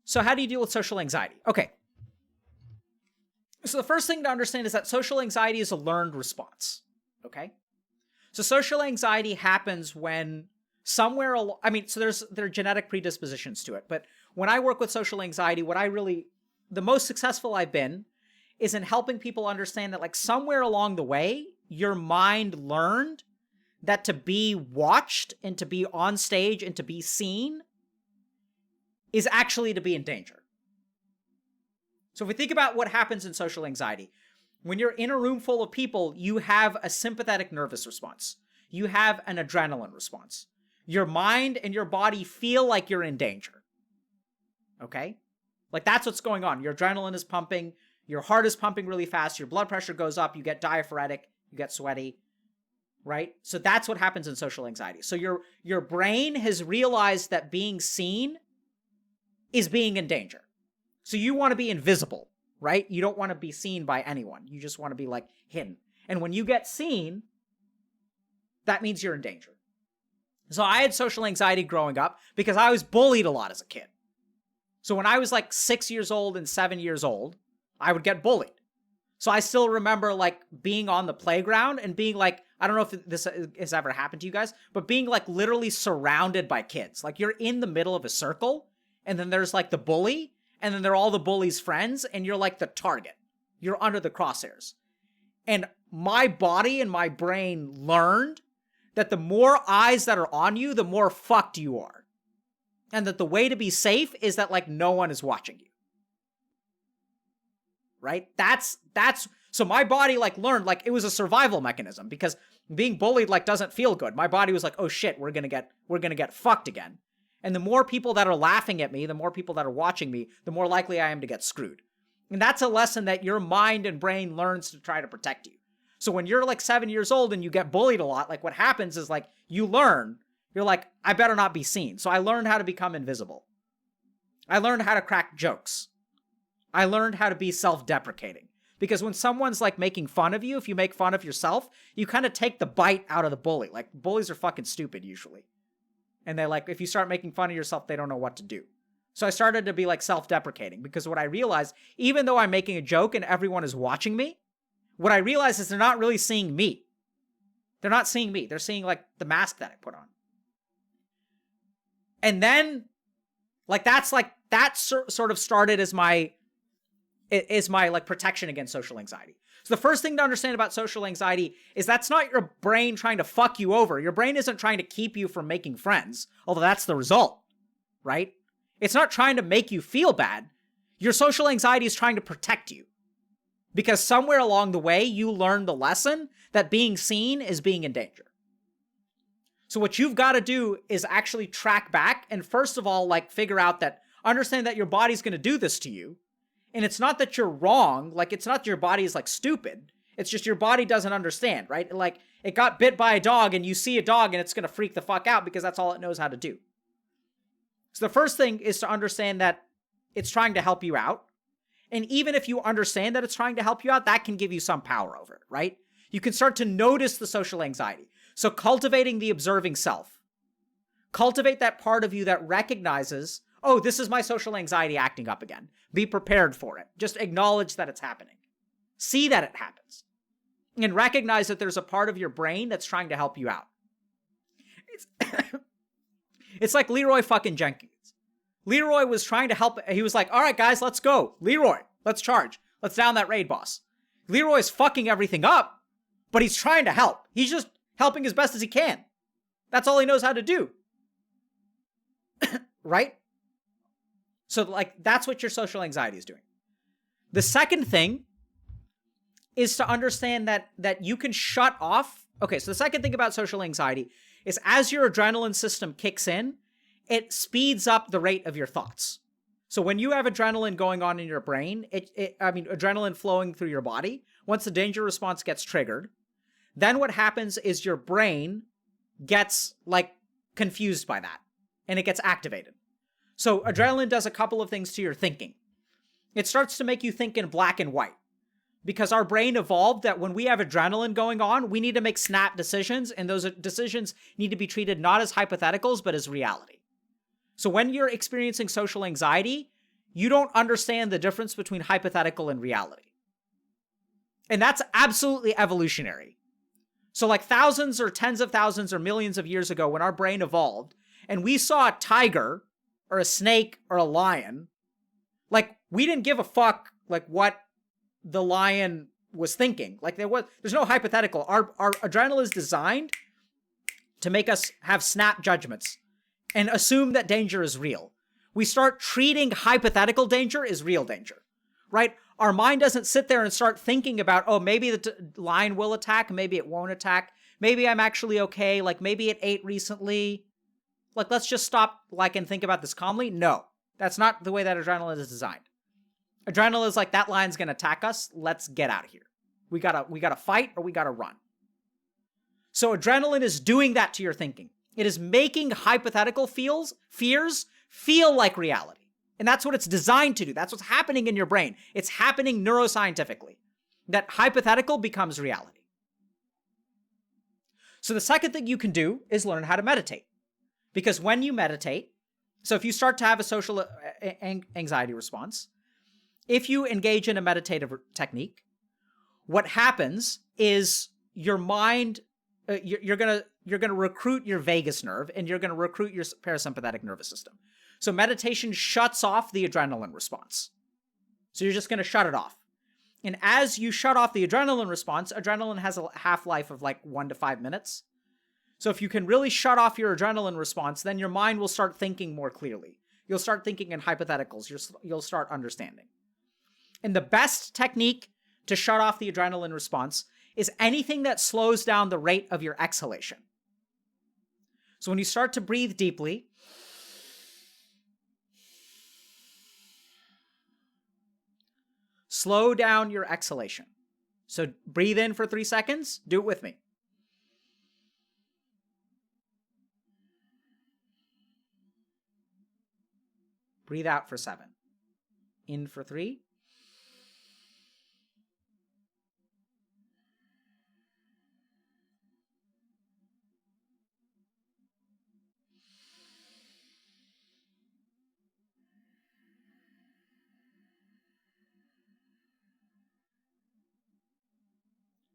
So how do you deal with social anxiety? Okay. So the first thing to understand is that social anxiety is a learned response. Okay. So social anxiety happens when somewhere, so there are genetic predispositions to it, but when I work with social anxiety, the most successful I've been is in helping people understand that like somewhere along the way, your mind learned that to be watched and to be on stage and to be seen is actually to be in danger. So if we think about what happens in social anxiety, when you're in a room full of people, you have a sympathetic nervous response. You have an adrenaline response. Your mind and your body feel like you're in danger. Okay? Like that's what's going on. Your adrenaline is pumping. Your heart is pumping really fast. Your blood pressure goes up. You get diaphoretic. You get sweaty. Right? So that's what happens in social anxiety. So your brain has realized that being seen is being in danger. So you want to be invisible, right? You don't want to be seen by anyone. You just want to be like hidden. And when you get seen, that means you're in danger. So I had social anxiety growing up because I was bullied a lot as a kid. So when I was like 6 years old and 7 years old, I would get bullied. So I still remember like being on the playground and being like, I don't know if this has ever happened to you guys, but being like literally surrounded by kids. Like you're in the middle of a circle and then there's like the bully and then they're all the bully's friends and you're like the target. You're under the crosshairs. And my body and my brain learned that the more eyes that are on you, the more fucked you are. And that the way to be safe is that like no one is watching you. Right? So my body like learned like it was a survival mechanism because being bullied like doesn't feel good. My body was like, oh shit, we're gonna get fucked again. And the more people that are laughing at me, the more people that are watching me, the more likely I am to get screwed. And that's a lesson that your mind and brain learns to try to protect you. So when you're like 7 years old and you get bullied a lot, like what happens is like you learn, you're like, I better not be seen. So I learned how to become invisible. I learned how to crack jokes. I learned how to be self-deprecating. Because when someone's like making fun of you, if you make fun of yourself, you kind of take the bite out of the bully. Like bullies are fucking stupid usually. And they like, if you start making fun of yourself, they don't know what to do. So I started to be like self-deprecating because what I realized, even though I'm making a joke and everyone is watching me, what I realized is they're not really seeing me. They're not seeing me. They're seeing like the mask that I put on. And then like, that sort of started as my like protection against social anxiety. So the first thing to understand about social anxiety is that's not your brain trying to fuck you over. Your brain isn't trying to keep you from making friends, although that's the result, right? It's not trying to make you feel bad. Your social anxiety is trying to protect you because somewhere along the way, you learned the lesson that being seen is being in danger. So what you've got to do is actually track back and first of all, like figure out that, understand that your body's going to do this to you. And it's not that you're wrong. Like, it's not that your body is like stupid. It's just your body doesn't understand, right? Like, it got bit by a dog and you see a dog and it's going to freak the fuck out because that's all it knows how to do. So the first thing is to understand that it's trying to help you out. And even if you understand that it's trying to help you out, that can give you some power over it, right? You can start to notice the social anxiety. So cultivating the observing self. Cultivate that part of you that recognizes, oh, this is my social anxiety acting up again. Be prepared for it. Just acknowledge that it's happening. See that it happens. And recognize that there's a part of your brain that's trying to help you out. It's like Leroy fucking Jenkins. Leroy was trying to help. He was like, all right, guys, let's go. Leroy, let's charge. Let's down that raid boss. Leroy's fucking everything up, but he's trying to help. He's just helping as best as he can. That's all he knows how to do. Right? So like, that's what your social anxiety is doing. The second thing is to understand that you can shut off. Okay, so the second thing about social anxiety is as your adrenaline system kicks in, it speeds up the rate of your thoughts. So when you have adrenaline going on in your brain, adrenaline flowing through your body, once the danger response gets triggered, then what happens is your brain gets like confused by that and it gets activated. So adrenaline does a couple of things to your thinking. It starts to make you think in black and white because our brain evolved that when we have adrenaline going on, we need to make snap decisions, and those decisions need to be treated not as hypotheticals, but as reality. So when you're experiencing social anxiety, you don't understand the difference between hypothetical and reality. And that's absolutely evolutionary. So like thousands or tens of thousands or millions of years ago when our brain evolved and we saw a tiger or a snake or a lion, like we didn't give a fuck like what the lion was thinking. Like there's no hypothetical. Our adrenaline is designed to make us have snap judgments and assume that danger is real. We start treating hypothetical danger as real danger, right? Our mind doesn't sit there and start thinking about, oh, maybe the lion will attack, maybe it won't attack, maybe I'm actually okay, like maybe it ate recently. Like, let's just stop and think about this calmly. No, that's not the way that adrenaline is designed. Adrenaline is like, that lion's gonna attack us, let's get out of here. We gotta fight or we gotta run. So adrenaline is doing that to your thinking. It is making hypothetical fears feel like reality. And that's what it's designed to do. That's what's happening in your brain. It's happening neuroscientifically. That hypothetical becomes reality. So the second thing you can do is learn how to meditate. Because when you meditate, so if you start to have a social anxiety response, if you engage in a meditative technique, what happens is your mind, you're gonna recruit your vagus nerve and you're gonna recruit your parasympathetic nervous system. So meditation shuts off the adrenaline response. So you're just gonna shut it off. And as you shut off the adrenaline response, adrenaline has a half-life of like 1 to 5 minutes. So if you can really shut off your adrenaline response, then your mind will start thinking more clearly. You'll start thinking in hypotheticals. You'll start understanding. And the best technique to shut off the adrenaline response is anything that slows down the rate of your exhalation. So when you start to breathe deeply, slow down your exhalation. So breathe in for 3 seconds. Do it with me. Breathe out for 7. In for 3.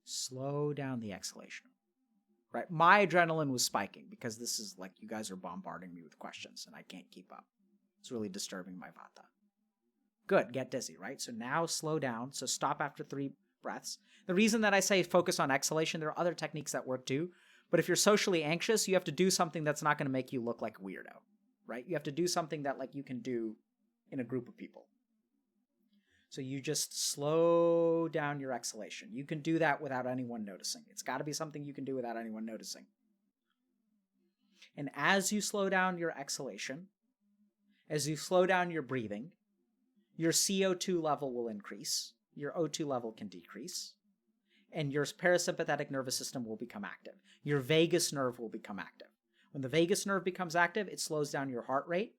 Slow down the exhalation. Right? My adrenaline was spiking because this is like you guys are bombarding me with questions and I can't keep up. It's really disturbing my vata. Good, get dizzy, right? So now slow down. So stop after 3 breaths. The reason that I say focus on exhalation, there are other techniques that work too. But if you're socially anxious, you have to do something that's not going to make you look like a weirdo, right? You have to do something that like you can do in a group of people. So you just slow down your exhalation. You can do that without anyone noticing. It's got to be something you can do without anyone noticing. And as you slow down your exhalation, as you slow down your breathing, your CO2 level will increase, your O2 level can decrease, and your parasympathetic nervous system will become active. Your vagus nerve will become active. When the vagus nerve becomes active, it slows down your heart rate,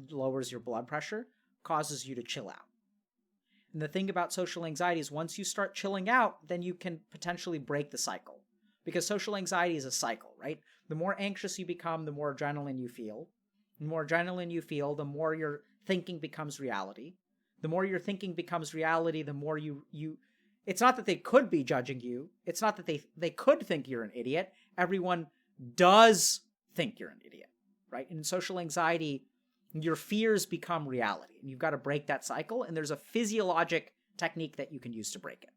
lowers your blood pressure, causes you to chill out. And the thing about social anxiety is once you start chilling out, then you can potentially break the cycle. Because social anxiety is a cycle, right? The more anxious you become, the more adrenaline you feel. The more adrenaline you feel, the more your thinking becomes reality. The more your thinking becomes reality, the more you it's not that they could be judging you. It's not that they could think you're an idiot. Everyone does think you're an idiot, right? In social anxiety, your fears become reality. And you've got to break that cycle. And there's a physiologic technique that you can use to break it.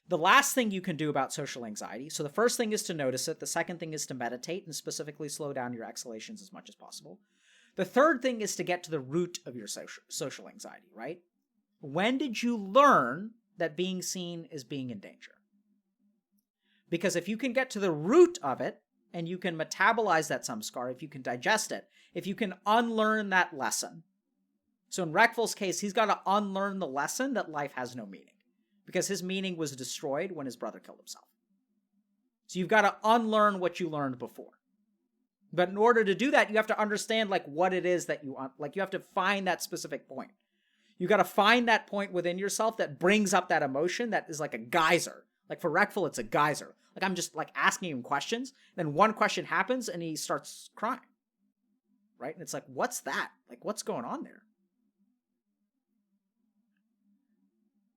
The last thing you can do about social anxiety, so the first thing is to notice it. The second thing is to meditate and specifically slow down your exhalations as much as possible. The third thing is to get to the root of your social anxiety, right? When did you learn that being seen is being in danger? Because if you can get to the root of it, and you can metabolize that samskara, if you can digest it, if you can unlearn that lesson. So in Rekful's case, he's got to unlearn the lesson that life has no meaning. Because his meaning was destroyed when his brother killed himself. So you've got to unlearn what you learned before. But in order to do that, you have to understand like what it is that you want. Like you have to find that specific point. You got to find that point within yourself that brings up that emotion that is like a geyser. Like for Rekful, it's a geyser. Like I'm just like asking him questions. Then one question happens and he starts crying. right? And it's like, what's that? Like, what's going on there?